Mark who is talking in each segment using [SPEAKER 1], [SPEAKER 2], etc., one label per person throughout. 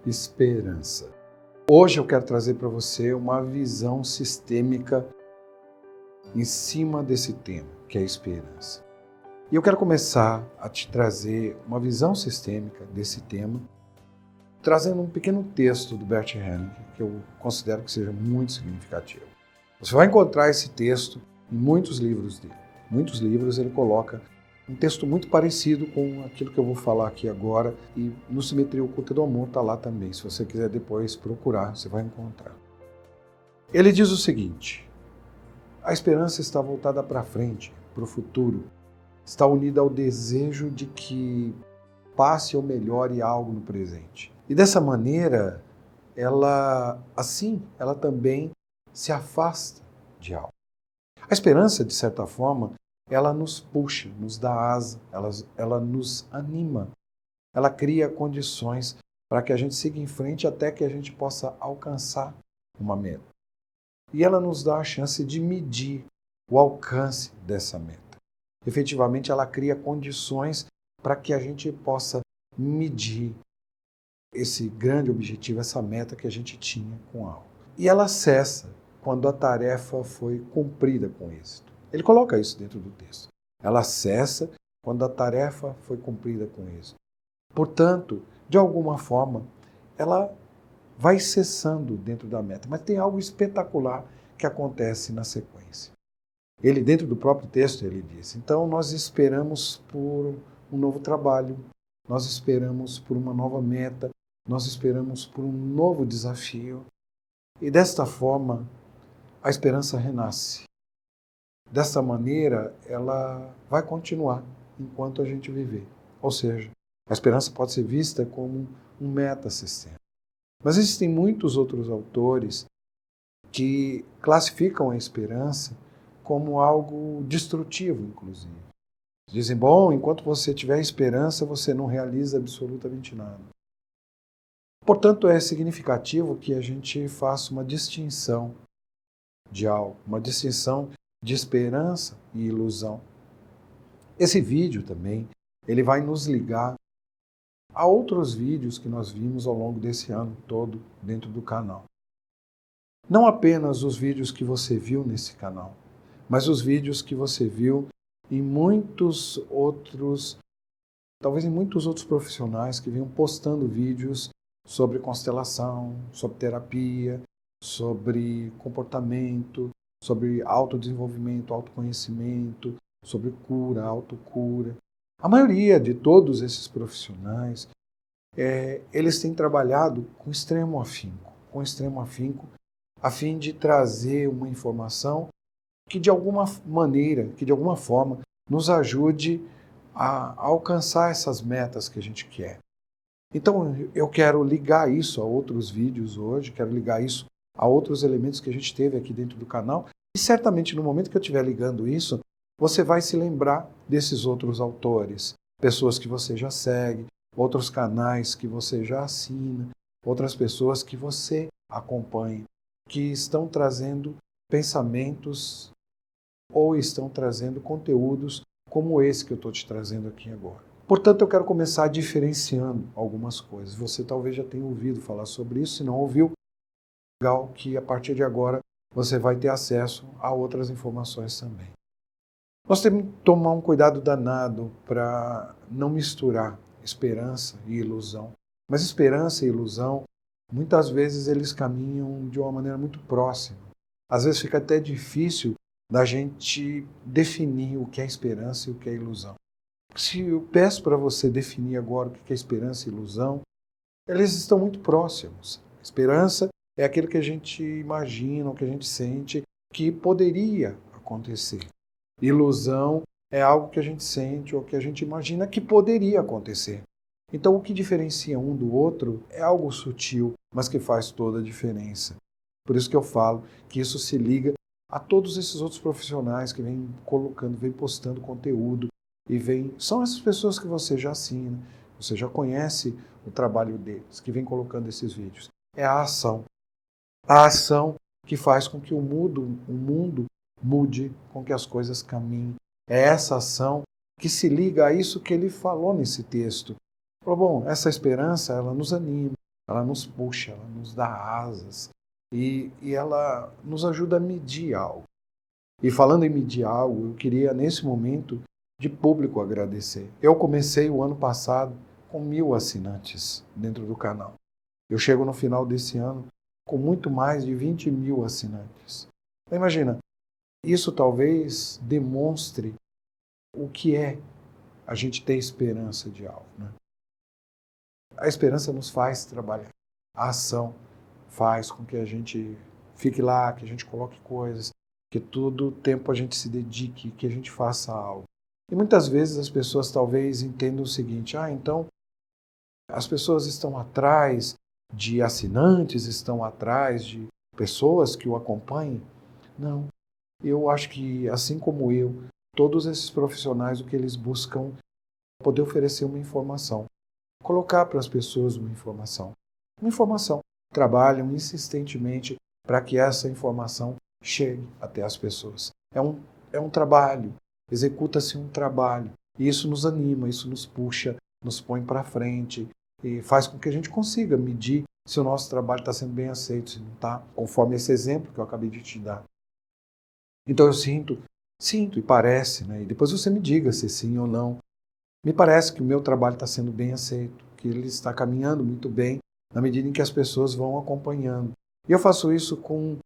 [SPEAKER 1] Esperança. Hoje eu quero trazer para você uma visão sistêmica em cima desse tema, que é a esperança. E eu quero começar a te trazer uma visão sistêmica desse tema, trazendo um pequeno texto do Bert Hellinger, que eu considero que seja muito significativo. Você vai encontrar esse texto em muitos livros dele. Muitos livros ele coloca um texto muito parecido com aquilo que eu vou falar aqui agora, e no Simetria Oculta do Amor está lá também. Se você quiser depois procurar, você vai encontrar. Ele diz o seguinte: a esperança está voltada para frente, para o futuro, está unida ao desejo de que passe ou melhore algo no presente. E dessa maneira, ela também se afasta de algo. A esperança, de certa forma, ela nos puxa, nos dá asa, ela nos anima, ela cria condições para que a gente siga em frente até que a gente possa alcançar uma meta. E ela nos dá a chance de medir o alcance dessa meta. Efetivamente, ela cria condições para que a gente possa medir esse grande objetivo, essa meta que a gente tinha com algo. E ela cessa quando a tarefa foi cumprida com êxito. Ele coloca isso dentro do texto. Ela cessa quando a tarefa foi cumprida com êxito. Portanto, de alguma forma, ela vai cessando dentro da meta. Mas tem algo espetacular que acontece na sequência. Ele, dentro do próprio texto, ele diz: então nós esperamos por um novo trabalho, nós esperamos por uma nova meta, nós esperamos por um novo desafio. E desta forma, a esperança renasce. Dessa maneira, ela vai continuar enquanto a gente viver. Ou seja, a esperança pode ser vista como um metasistema. Mas existem muitos outros autores que classificam a esperança como algo destrutivo, inclusive. Dizem, bom, enquanto você tiver esperança, você não realiza absolutamente nada. Portanto, é significativo que a gente faça uma distinção de algo, uma distinção de esperança e ilusão. Esse vídeo também, ele vai nos ligar a outros vídeos que nós vimos ao longo desse ano todo dentro do canal. Não apenas os vídeos que você viu nesse canal, mas os vídeos que você viu em muitos outros, talvez em muitos outros profissionais que vinham postando vídeos sobre constelação, sobre terapia, sobre comportamento, sobre autodesenvolvimento, autoconhecimento, sobre cura, autocura. A maioria de todos esses profissionais, eles têm trabalhado com extremo afinco, a fim de trazer uma informação que de alguma maneira, que de alguma forma, nos ajude a alcançar essas metas que a gente quer. Então, eu quero ligar isso a outros vídeos hoje, quero ligar isso a outros elementos que a gente teve aqui dentro do canal, e certamente no momento que eu estiver ligando isso, você vai se lembrar desses outros autores, pessoas que você já segue, outros canais que você já assina, outras pessoas que você acompanha, que estão trazendo pensamentos ou estão trazendo conteúdos como esse que eu estou te trazendo aqui agora. Portanto, eu quero começar diferenciando algumas coisas. Você talvez já tenha ouvido falar sobre isso, se não ouviu, legal que a partir de agora você vai ter acesso a outras informações também. Nós temos que tomar um cuidado danado para não misturar esperança e ilusão. Mas esperança e ilusão, muitas vezes eles caminham de uma maneira muito próxima. Às vezes fica até difícil da gente definir o que é esperança e o que é ilusão. Se eu peço para você definir agora o que é esperança e ilusão, eles estão muito próximos. Esperança é aquilo que a gente imagina, o que a gente sente que poderia acontecer. Ilusão é algo que a gente sente ou que a gente imagina que poderia acontecer. Então, o que diferencia um do outro é algo sutil, mas que faz toda a diferença. Por isso que eu falo que isso se liga a todos esses outros profissionais que vêm colocando, vêm postando conteúdo e são essas pessoas que você já assina, você já conhece o trabalho deles, que vêm colocando esses vídeos. É a ação. A ação que faz com que o mundo mude, com que as coisas caminhem. É essa ação que se liga a isso que ele falou nesse texto. Falou, bom, essa esperança, ela nos anima, ela nos puxa, ela nos dá asas e ela nos ajuda a medir algo. E falando em medir algo, eu queria nesse momento de público agradecer. Eu comecei o ano passado com 1.000 assinantes dentro do canal. Eu chego no final desse ano com muito mais de 20.000 assinantes. Então, imagina, isso talvez demonstre o que é a gente ter esperança de algo, né? A esperança nos faz trabalhar. A ação faz com que a gente fique lá, que a gente coloque coisas, que todo o tempo a gente se dedique, que a gente faça algo. E muitas vezes as pessoas talvez entendam o seguinte: então as pessoas estão atrás de assinantes, estão atrás de pessoas que o acompanhem. Não. Eu acho que, assim como eu, todos esses profissionais, o que eles buscam é poder oferecer uma informação. Colocar para as pessoas uma informação. Uma informação. Trabalham insistentemente para que essa informação chegue até as pessoas. É um trabalho. Executa-se um trabalho. E isso nos anima, isso nos puxa, nos põe para frente e faz com que a gente consiga medir se o nosso trabalho está sendo bem aceito, se não está, conforme esse exemplo que eu acabei de te dar. Então eu sinto e parece, né? E depois você me diga se sim ou não. Me parece que o meu trabalho está sendo bem aceito, que ele está caminhando muito bem na medida em que as pessoas vão acompanhando. E eu faço isso com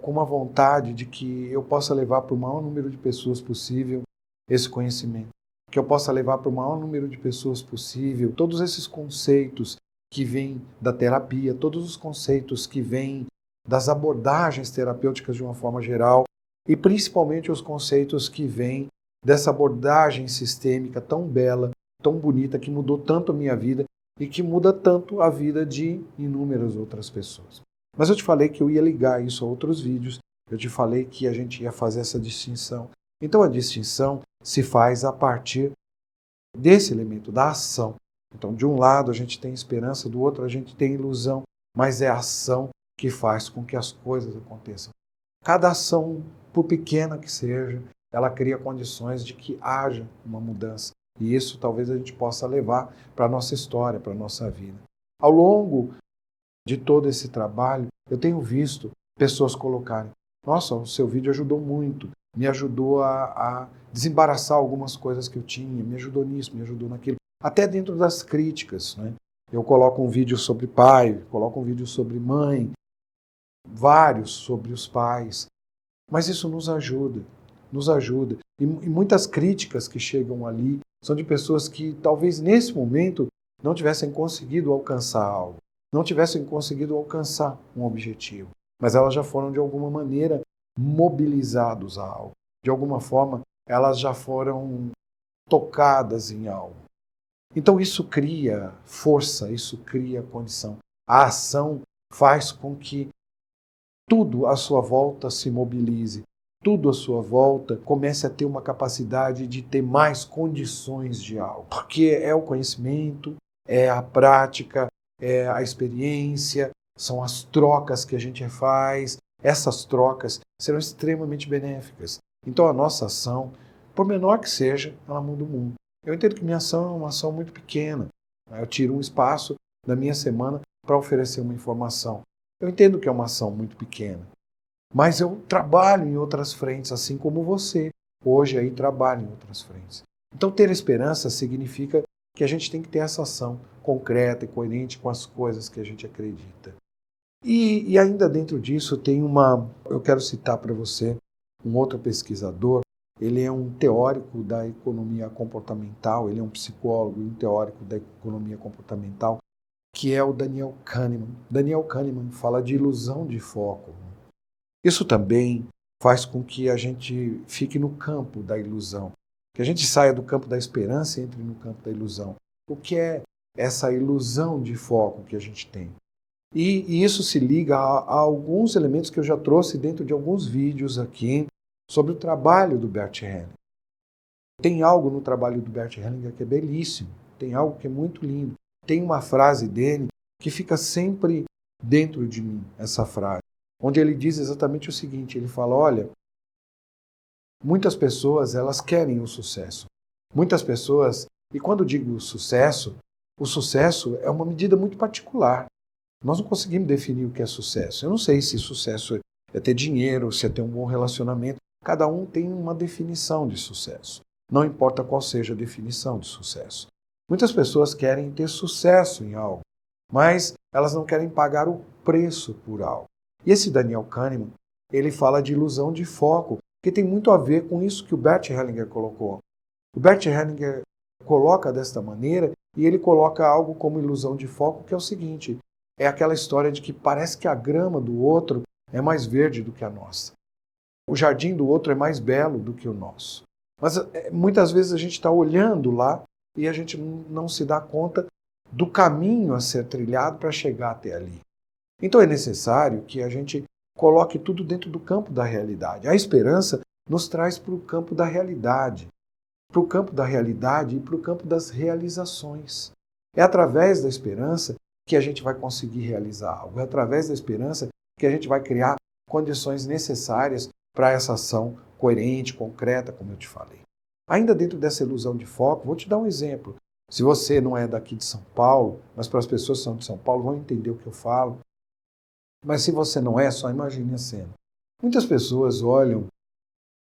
[SPEAKER 1] uma vontade de que eu possa levar para o maior número de pessoas possível esse conhecimento. Que eu possa levar para o maior número de pessoas possível todos esses conceitos que vêm da terapia, todos os conceitos que vêm das abordagens terapêuticas de uma forma geral e principalmente os conceitos que vêm dessa abordagem sistêmica tão bela, tão bonita, que mudou tanto a minha vida e que muda tanto a vida de inúmeras outras pessoas. Mas eu te falei que eu ia ligar isso a outros vídeos, eu te falei que a gente ia fazer essa distinção. Então a distinção se faz a partir desse elemento, da ação. Então, de um lado a gente tem esperança, do outro a gente tem ilusão, mas é a ação que faz com que as coisas aconteçam. Cada ação, por pequena que seja, ela cria condições de que haja uma mudança. E isso talvez a gente possa levar para a nossa história, para a nossa vida. Ao longo de todo esse trabalho, eu tenho visto pessoas colocarem: nossa, o seu vídeo ajudou muito, me ajudou a desembaraçar algumas coisas que eu tinha, me ajudou nisso, me ajudou naquilo. Até dentro das críticas, né? Eu coloco um vídeo sobre pai, coloco um vídeo sobre mãe, vários sobre os pais, mas isso nos ajuda. E muitas críticas que chegam ali são de pessoas que talvez nesse momento não tivessem conseguido alcançar algo, não tivessem conseguido alcançar um objetivo, mas elas já foram de alguma maneira mobilizados a algo. De alguma forma, elas já foram tocadas em algo. Então isso cria força, isso cria condição. A ação faz com que tudo à sua volta se mobilize, tudo à sua volta comece a ter uma capacidade de ter mais condições de algo. Porque é o conhecimento, é a prática, é a experiência, são as trocas que a gente faz. Essas trocas serão extremamente benéficas. Então a nossa ação, por menor que seja, ela muda o mundo. Eu entendo que minha ação é uma ação muito pequena. Eu tiro um espaço da minha semana para oferecer uma informação. Eu entendo que é uma ação muito pequena, mas eu trabalho em outras frentes, assim como você hoje aí trabalha em outras frentes. Então ter esperança significa que a gente tem que ter essa ação concreta e coerente com as coisas que a gente acredita. E ainda dentro disso eu quero citar para você um outro pesquisador. Ele é um teórico da economia comportamental, ele é um psicólogo e um teórico da economia comportamental, que é o Daniel Kahneman. Daniel Kahneman fala de ilusão de foco. Isso também faz com que a gente fique no campo da ilusão, que a gente saia do campo da esperança e entre no campo da ilusão. O que é essa ilusão de foco que a gente tem? E isso se liga a alguns elementos que eu já trouxe dentro de alguns vídeos aqui sobre o trabalho do Bert Hellinger. Tem algo no trabalho do Bert Hellinger que é belíssimo, tem algo que é muito lindo. Tem uma frase dele que fica sempre dentro de mim, essa frase, onde ele diz exatamente o seguinte, ele fala: olha, muitas pessoas elas querem o sucesso. Muitas pessoas, e quando digo sucesso, o sucesso é uma medida muito particular. Nós não conseguimos definir o que é sucesso. Eu não sei se sucesso é ter dinheiro, se é ter um bom relacionamento. Cada um tem uma definição de sucesso. Não importa qual seja a definição de sucesso. Muitas pessoas querem ter sucesso em algo, mas elas não querem pagar o preço por algo. E esse Daniel Kahneman, ele fala de ilusão de foco, que tem muito a ver com isso que o Bert Hellinger colocou. O Bert Hellinger coloca desta maneira e ele coloca algo como ilusão de foco, que é o seguinte, é aquela história de que parece que a grama do outro é mais verde do que a nossa. O jardim do outro é mais belo do que o nosso. Mas muitas vezes a gente está olhando lá e a gente não se dá conta do caminho a ser trilhado para chegar até ali. Então é necessário que a gente coloque tudo dentro do campo da realidade. A esperança nos traz para o campo da realidade. Para o campo da realidade e para o campo das realizações. É através da esperança que a gente vai conseguir realizar algo. É através da esperança que a gente vai criar condições necessárias para essa ação coerente, concreta, como eu te falei. Ainda dentro dessa ilusão de foco, vou te dar um exemplo. Se você não é daqui de São Paulo, mas para as pessoas que são de São Paulo vão entender o que eu falo. Mas se você não é, só imagine a cena. Muitas pessoas olham,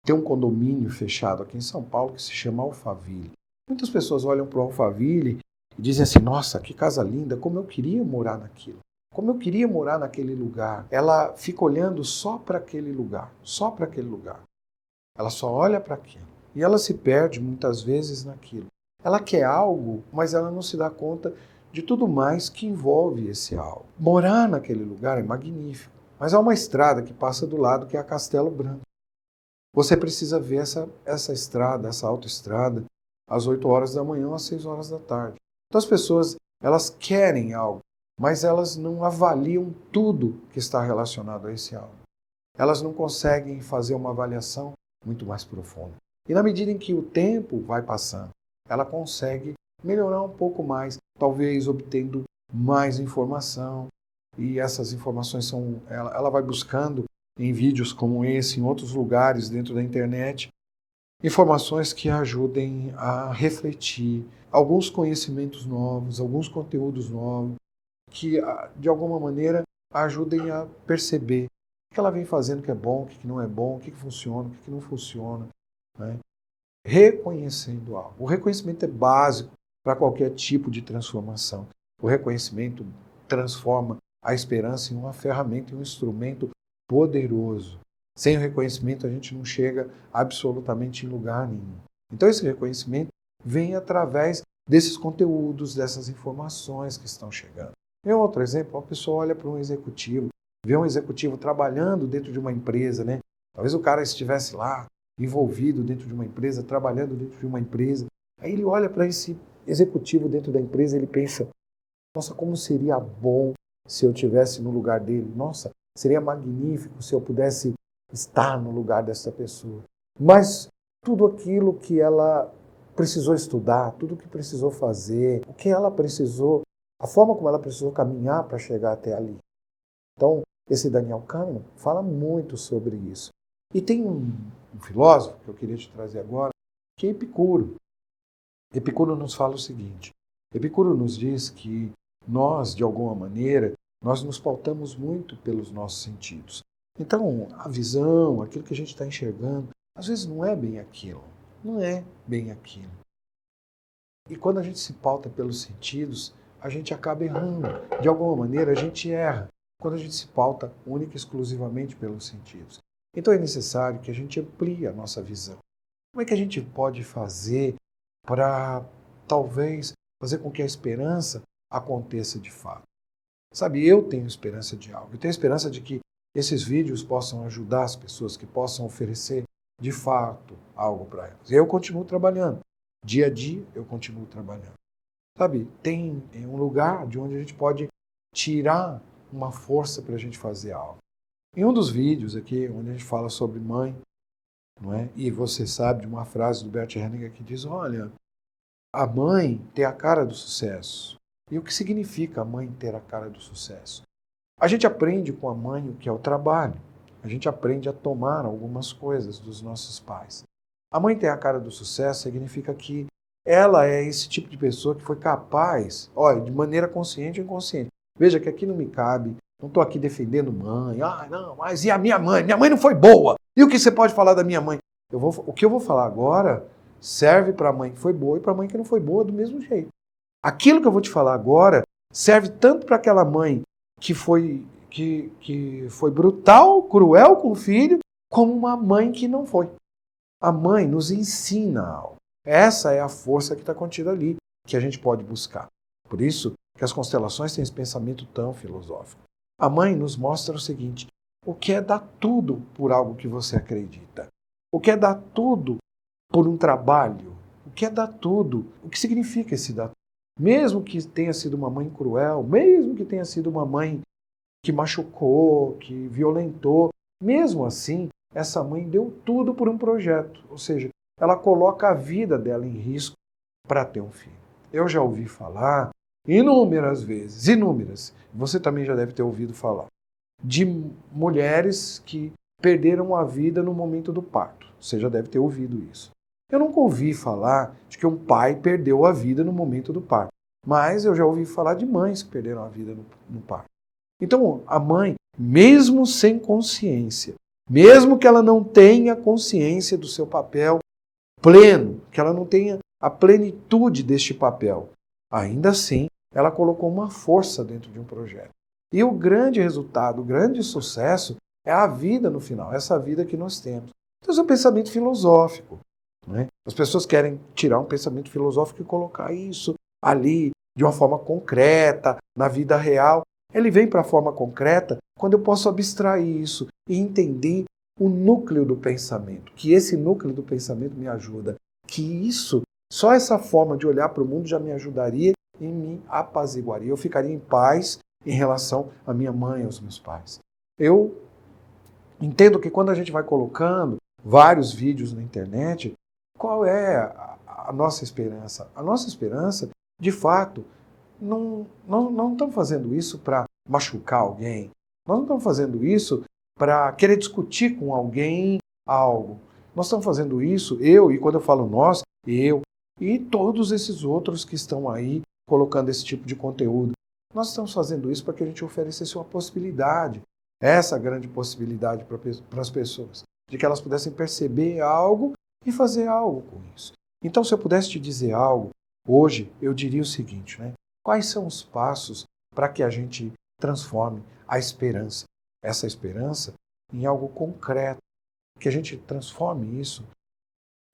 [SPEAKER 1] tem um condomínio fechado aqui em São Paulo que se chama Alphaville. Muitas pessoas olham para o Alphaville e dizem assim, nossa, que casa linda, como eu queria morar naquilo. Como eu queria morar naquele lugar. Ela fica olhando só para aquele lugar, só para aquele lugar. Ela só olha para aquilo. E ela se perde muitas vezes naquilo. Ela quer algo, mas ela não se dá conta de tudo mais que envolve esse algo. Morar naquele lugar é magnífico, mas há uma estrada que passa do lado que é a Castelo Branco. Você precisa ver essa estrada, essa autoestrada, às 8 horas da manhã ou às 6 horas da tarde. Então as pessoas, elas querem algo, mas elas não avaliam tudo que está relacionado a esse algo. Elas não conseguem fazer uma avaliação muito mais profunda. E na medida em que o tempo vai passando, ela consegue melhorar um pouco mais, talvez obtendo mais informação. E essas informações ela vai buscando em vídeos como esse, em outros lugares dentro da internet, informações que ajudem a refletir alguns conhecimentos novos, alguns conteúdos novos, que de alguma maneira ajudem a perceber o que ela vem fazendo que é bom, o que não é bom, o que funciona, o que não funciona, né? Reconhecendo algo. O reconhecimento é básico para qualquer tipo de transformação. O reconhecimento transforma a esperança em uma ferramenta, em um instrumento poderoso. Sem o reconhecimento a gente não chega absolutamente em lugar nenhum. Então esse reconhecimento vem através desses conteúdos, dessas informações que estão chegando. Em outro exemplo, uma pessoa olha para um executivo, vê um executivo trabalhando dentro de uma empresa, né? Talvez o cara estivesse lá, envolvido dentro de uma empresa, trabalhando dentro de uma empresa. Aí ele olha para esse executivo dentro da empresa e ele pensa, nossa, como seria bom se eu estivesse no lugar dele. Nossa, seria magnífico se eu pudesse estar no lugar dessa pessoa. Mas tudo aquilo que ela precisou estudar, tudo o que precisou fazer, o que ela precisou, a forma como ela precisou caminhar para chegar até ali. Então, esse Daniel Kahneman fala muito sobre isso. E tem um filósofo que eu queria te trazer agora, que é Epicuro. Epicuro nos fala o seguinte, Epicuro nos diz que nós, de alguma maneira, nós nos pautamos muito pelos nossos sentidos. Então, a visão, aquilo que a gente está enxergando, às vezes não é bem aquilo. Não é bem aquilo. E quando a gente se pauta pelos sentidos, a gente acaba errando. De alguma maneira, a gente erra quando a gente se pauta única e exclusivamente pelos sentidos. Então é necessário que a gente amplie a nossa visão. Como é que a gente pode fazer para, talvez, fazer com que a esperança aconteça de fato? Sabe, eu tenho esperança de algo. Eu tenho esperança de que esses vídeos possam ajudar as pessoas, que possam oferecer, de fato, algo para elas. E eu continuo trabalhando. Dia a dia, eu continuo trabalhando. Sabe, tem um lugar de onde a gente pode tirar uma força para a gente fazer algo. Em um dos vídeos aqui, onde a gente fala sobre mãe, não é? E você sabe de uma frase do Bert Hellinger que diz, olha, a mãe tem a cara do sucesso. E o que significa a mãe ter a cara do sucesso? A gente aprende com a mãe o que é o trabalho. A gente aprende a tomar algumas coisas dos nossos pais. A mãe ter a cara do sucesso significa que ela é esse tipo de pessoa que foi capaz, olha, de maneira consciente ou inconsciente. Veja que aqui não me cabe, não estou aqui defendendo mãe. Ah, não, mas e a minha mãe? Minha mãe não foi boa. E o que você pode falar da minha mãe? O que eu vou falar agora serve para a mãe que foi boa e para a mãe que não foi boa do mesmo jeito. Aquilo que eu vou te falar agora serve tanto para aquela mãe que foi brutal, cruel com o filho, como uma mãe que não foi. A mãe nos ensina algo. Essa é a força que está contida ali, que a gente pode buscar. Por isso que as constelações têm esse pensamento tão filosófico. A mãe nos mostra o seguinte: o que é dar tudo por algo que você acredita? O que é dar tudo por um trabalho? O que é dar tudo? O que significa esse dar tudo? Mesmo que tenha sido uma mãe cruel, mesmo que tenha sido uma mãe que machucou, que violentou, mesmo assim, essa mãe deu tudo por um projeto. Ou seja, ela coloca a vida dela em risco para ter um filho. Eu já ouvi falar inúmeras vezes, inúmeras, você também já deve ter ouvido falar, de mulheres que perderam a vida no momento do parto. Você já deve ter ouvido isso. Eu nunca ouvi falar de que um pai perdeu a vida no momento do parto, mas eu já ouvi falar de mães que perderam a vida no parto. Então, a mãe, mesmo sem consciência, mesmo que ela não tenha consciência do seu papel pleno, que ela não tenha a plenitude deste papel, ainda assim, ela colocou uma força dentro de um projeto. E o grande resultado, o grande sucesso é a vida no final, essa vida que nós temos. Então, isso é um pensamento filosófico. Né? As pessoas querem tirar um pensamento filosófico e colocar isso ali de uma forma concreta, na vida real. Ele vem para a forma concreta quando eu posso abstrair isso e entender o núcleo do pensamento, que esse núcleo do pensamento me ajuda, que isso, só essa forma de olhar para o mundo já me ajudaria e me apaziguaria. Eu ficaria em paz em relação à minha mãe e aos meus pais. Eu entendo que quando a gente vai colocando vários vídeos na internet, qual é a nossa esperança? A nossa esperança, de fato, não estamos fazendo isso para machucar alguém. Nós não estamos fazendo isso para querer discutir com alguém algo. Nós estamos fazendo isso, eu, e quando eu falo nós, eu e todos esses outros que estão aí colocando esse tipo de conteúdo. Nós estamos fazendo isso para que a gente oferecesse uma possibilidade, essa grande possibilidade para as pessoas, de que elas pudessem perceber algo e fazer algo com isso. Então, se eu pudesse te dizer algo, hoje eu diria o seguinte, né? Quais são os passos para que a gente transforme a esperança, essa esperança, em algo concreto, que a gente transforme isso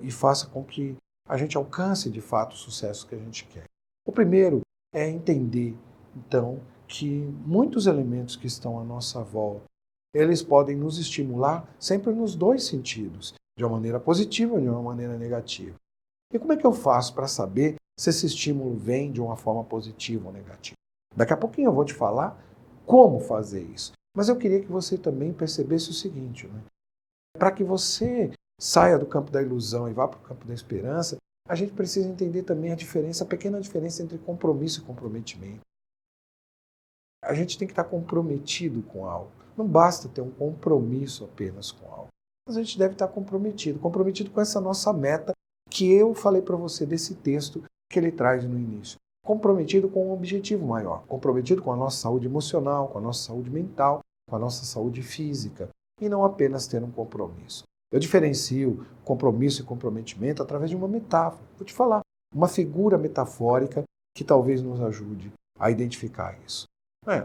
[SPEAKER 1] e faça com que a gente alcance de fato o sucesso que a gente quer. O primeiro é entender, então, que muitos elementos que estão à nossa volta, eles podem nos estimular sempre nos dois sentidos, de uma maneira positiva e de uma maneira negativa. E como é que eu faço para saber se esse estímulo vem de uma forma positiva ou negativa? Daqui a pouquinho eu vou te falar como fazer isso. Mas eu queria que você também percebesse o seguinte, né? Para que você saia do campo da ilusão e vá para o campo da esperança, a gente precisa entender também a pequena diferença entre compromisso e comprometimento. A gente tem que estar comprometido com algo. Não basta ter um compromisso apenas com algo. Mas a gente deve estar comprometido com essa nossa meta que eu falei para você desse texto que ele traz no início. Comprometido com um objetivo maior, comprometido com a nossa saúde emocional, com a nossa saúde mental, com a nossa saúde física, e não apenas ter um compromisso. Eu diferencio compromisso e comprometimento através de uma metáfora. Vou te falar, uma figura metafórica que talvez nos ajude a identificar isso.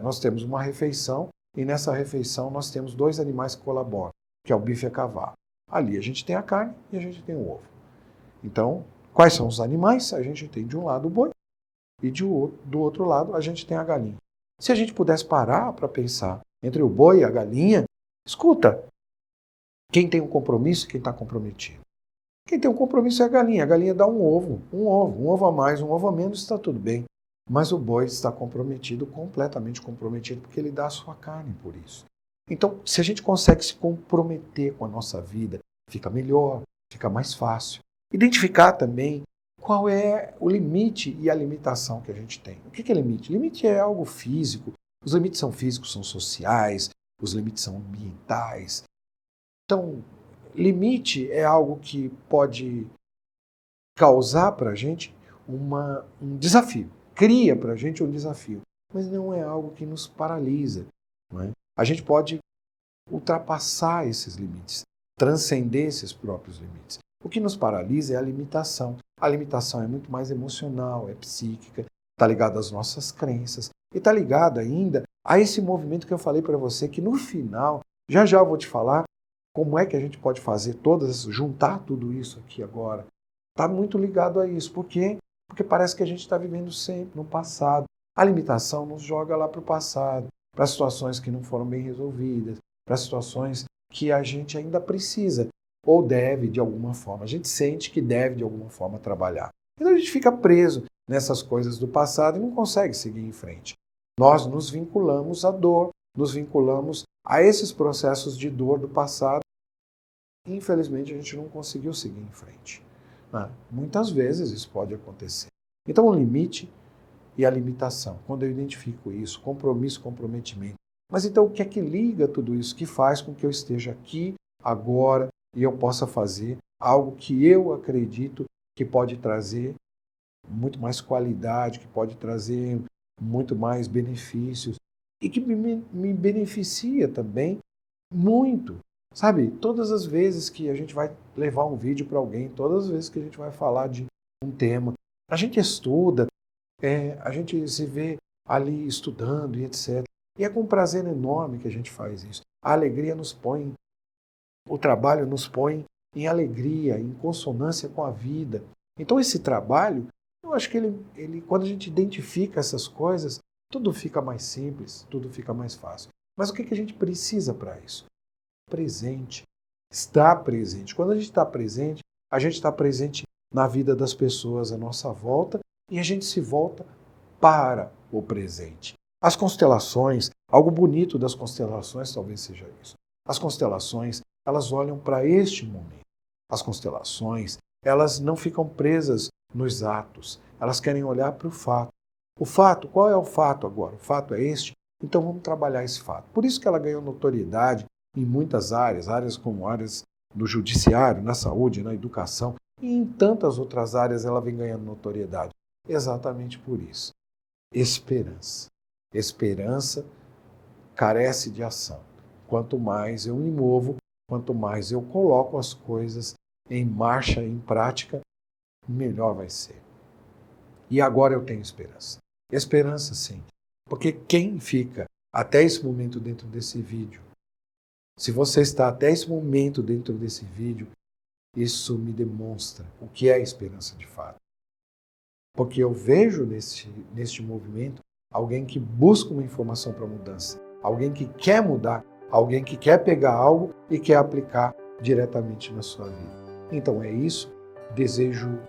[SPEAKER 1] Nós temos uma refeição e nessa refeição nós temos dois animais que colaboram, que é o bife e a cavalo. Ali a gente tem a carne e a gente tem o ovo. Então, quais são os animais? A gente tem de um lado o boi e do outro lado a gente tem a galinha. Se a gente pudesse parar para pensar entre o boi e a galinha, escuta, quem tem um compromisso e quem está comprometido? Quem tem um compromisso é a galinha dá um ovo a mais, um ovo a menos, está tudo bem. Mas o boi está comprometido, completamente comprometido, porque ele dá a sua carne por isso. Então, se a gente consegue se comprometer com a nossa vida, fica melhor, fica mais fácil. Identificar também qual é o limite e a limitação que a gente tem. O que é limite? Limite é algo físico. Os limites são físicos, são sociais, os limites são ambientais. Então, limite é algo que pode causar para a gente um desafio, cria para a gente um desafio, mas não é algo que nos paralisa. Não é? A gente pode ultrapassar esses limites, transcender esses próprios limites. O que nos paralisa é a limitação. A limitação é muito mais emocional, é psíquica, está ligada às nossas crenças e está ligada ainda a esse movimento que eu falei para você, que no final, já eu vou te falar como é que a gente pode fazer juntar tudo isso aqui agora. Está muito ligado a isso. Por quê? Porque parece que a gente está vivendo sempre no passado. A limitação nos joga lá para o passado, para situações que não foram bem resolvidas, para situações que a gente ainda precisa ou deve de alguma forma. A gente sente que deve de alguma forma trabalhar. Então a gente fica preso nessas coisas do passado e não consegue seguir em frente. Nós nos vinculamos à dor, nos vinculamos a esses processos de dor do passado e infelizmente a gente não conseguiu seguir em frente. Muitas vezes isso pode acontecer. Então o limite e a limitação, quando eu identifico isso, compromisso, comprometimento. Mas então o que é que liga tudo isso, que faz com que eu esteja aqui, agora, e eu possa fazer algo que eu acredito que pode trazer muito mais qualidade, que pode trazer muito mais benefícios e que me beneficia também muito. Sabe, todas as vezes que a gente vai levar um vídeo para alguém, todas as vezes que a gente vai falar de um tema, a gente estuda, a gente se vê ali estudando e etc. E é com prazer enorme que a gente faz isso. A alegria nos põe, o trabalho nos põe em alegria, em consonância com a vida. Então esse trabalho, eu acho que ele quando a gente identifica essas coisas, tudo fica mais simples, tudo fica mais fácil. Mas o que a gente precisa para isso? Presente. Estar presente. Quando a gente está presente na vida das pessoas à nossa volta e a gente se volta para o presente. As constelações, algo bonito das constelações talvez seja isso. As constelações, elas olham para este momento. As constelações, elas não ficam presas nos atos. Elas querem olhar para o fato. O fato, qual é o fato agora? O fato é este? Então vamos trabalhar esse fato. Por isso que ela ganhou notoriedade em muitas áreas como áreas do judiciário, na saúde, na educação, e em tantas outras áreas ela vem ganhando notoriedade. Exatamente por isso. Esperança. Esperança carece de ação. Quanto mais eu me movo, quanto mais eu coloco as coisas em marcha, em prática, melhor vai ser. E agora eu tenho esperança. Esperança, sim. Porque quem fica até esse momento dentro desse vídeo, se você está até esse momento dentro desse vídeo, isso me demonstra o que é a esperança de fato. Porque eu vejo neste movimento alguém que busca uma informação para mudança, alguém que quer mudar, alguém que quer pegar algo e quer aplicar diretamente na sua vida. Então é isso, desejo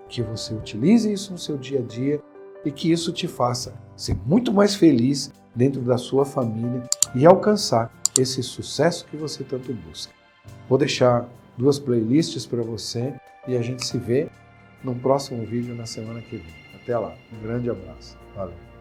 [SPEAKER 1] que você utilize isso no seu dia a dia e que isso te faça ser muito mais feliz dentro da sua família e alcançar esse sucesso que você tanto busca. Vou deixar 2 playlists para você e a gente se vê num próximo vídeo na semana que vem. Até lá, um grande abraço. Valeu!